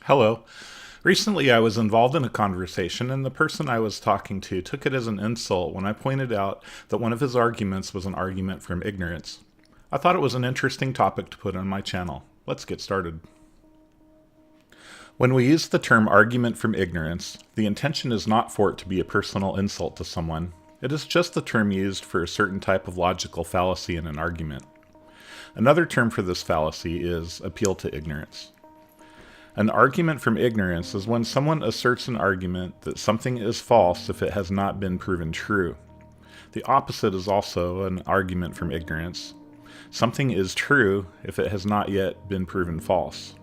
Hello. Recently I was involved in a conversation and the person I was talking to took it as an insult when I pointed out that one of his arguments was an argument from ignorance. I thought it was an interesting topic to put on my channel. Let's get started. When we use the term argument from ignorance, the intention is not for it to be a personal insult to someone. It is just the term used for a certain type of logical fallacy in an argument. Another term for this fallacy is appeal to ignorance. An argument from ignorance is when someone asserts an argument that something is false if it has not been proven true. The opposite is also an argument from ignorance. Something is true if it has not yet been proven false.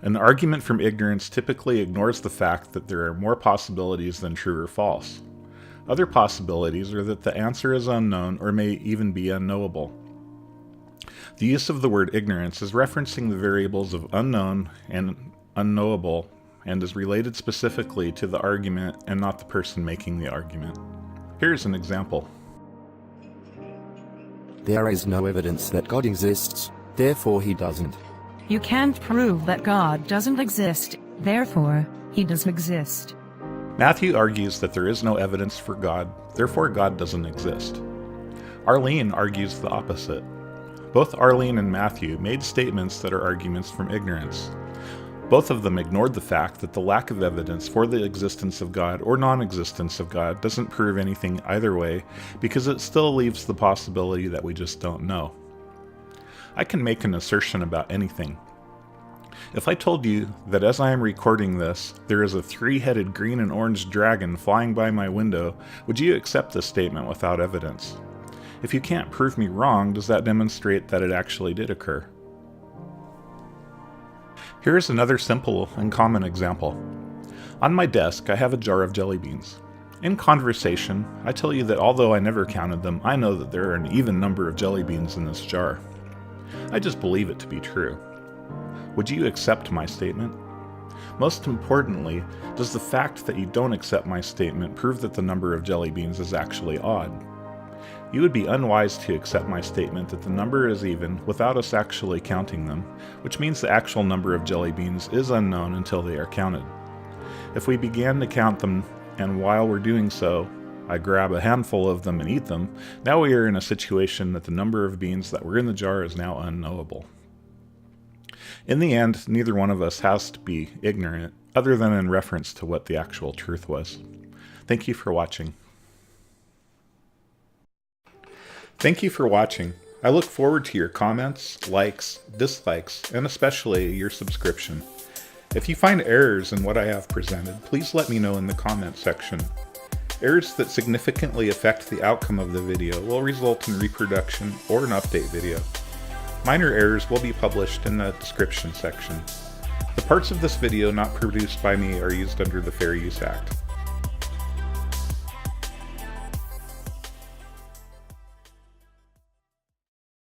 An argument from ignorance typically ignores the fact that there are more possibilities than true or false. Other possibilities are that the answer is unknown or may even be unknowable. The use of the word ignorance is referencing the variables of unknown and unknowable and is related specifically to the argument and not the person making the argument. Here's an example. There is no evidence that God exists, therefore he doesn't. You can't prove that God doesn't exist, therefore he doesn't exist. Matthew argues that there is no evidence for God, therefore God doesn't exist. Arlene argues the opposite. Both Arlene and Matthew made statements that are arguments from ignorance. Both of them ignored the fact that the lack of evidence for the existence of God or non-existence of God doesn't prove anything either way, because it still leaves the possibility that we just don't know. I can make an assertion about anything. If I told you that as I am recording this, there is a three-headed green and orange dragon flying by my window, would you accept this statement without evidence? If you can't prove me wrong, does that demonstrate that it actually did occur? Here is another simple and common example. On my desk, I have a jar of jelly beans. In conversation, I tell you that although I never counted them, I know that there are an even number of jelly beans in this jar. I just believe it to be true. Would you accept my statement? Most importantly, does the fact that you don't accept my statement prove that the number of jelly beans is actually odd? You would be unwise to accept my statement that the number is even without us actually counting them, which means the actual number of jelly beans is unknown until they are counted. If we began to count them, and while we're doing so, I grab a handful of them and eat them, now we are in a situation that the number of beans that were in the jar is now unknowable. In the end, neither one of us has to be ignorant, other than in reference to what the actual truth was. Thank you for watching. Thank you for watching. I look forward to your comments, likes, dislikes, and especially your subscription. If you find errors in what I have presented, please let me know in the comment section. Errors that significantly affect the outcome of the video will result in reproduction or an update video. Minor errors will be published in the description section. The parts of this video not produced by me are used under the Fair Use Act.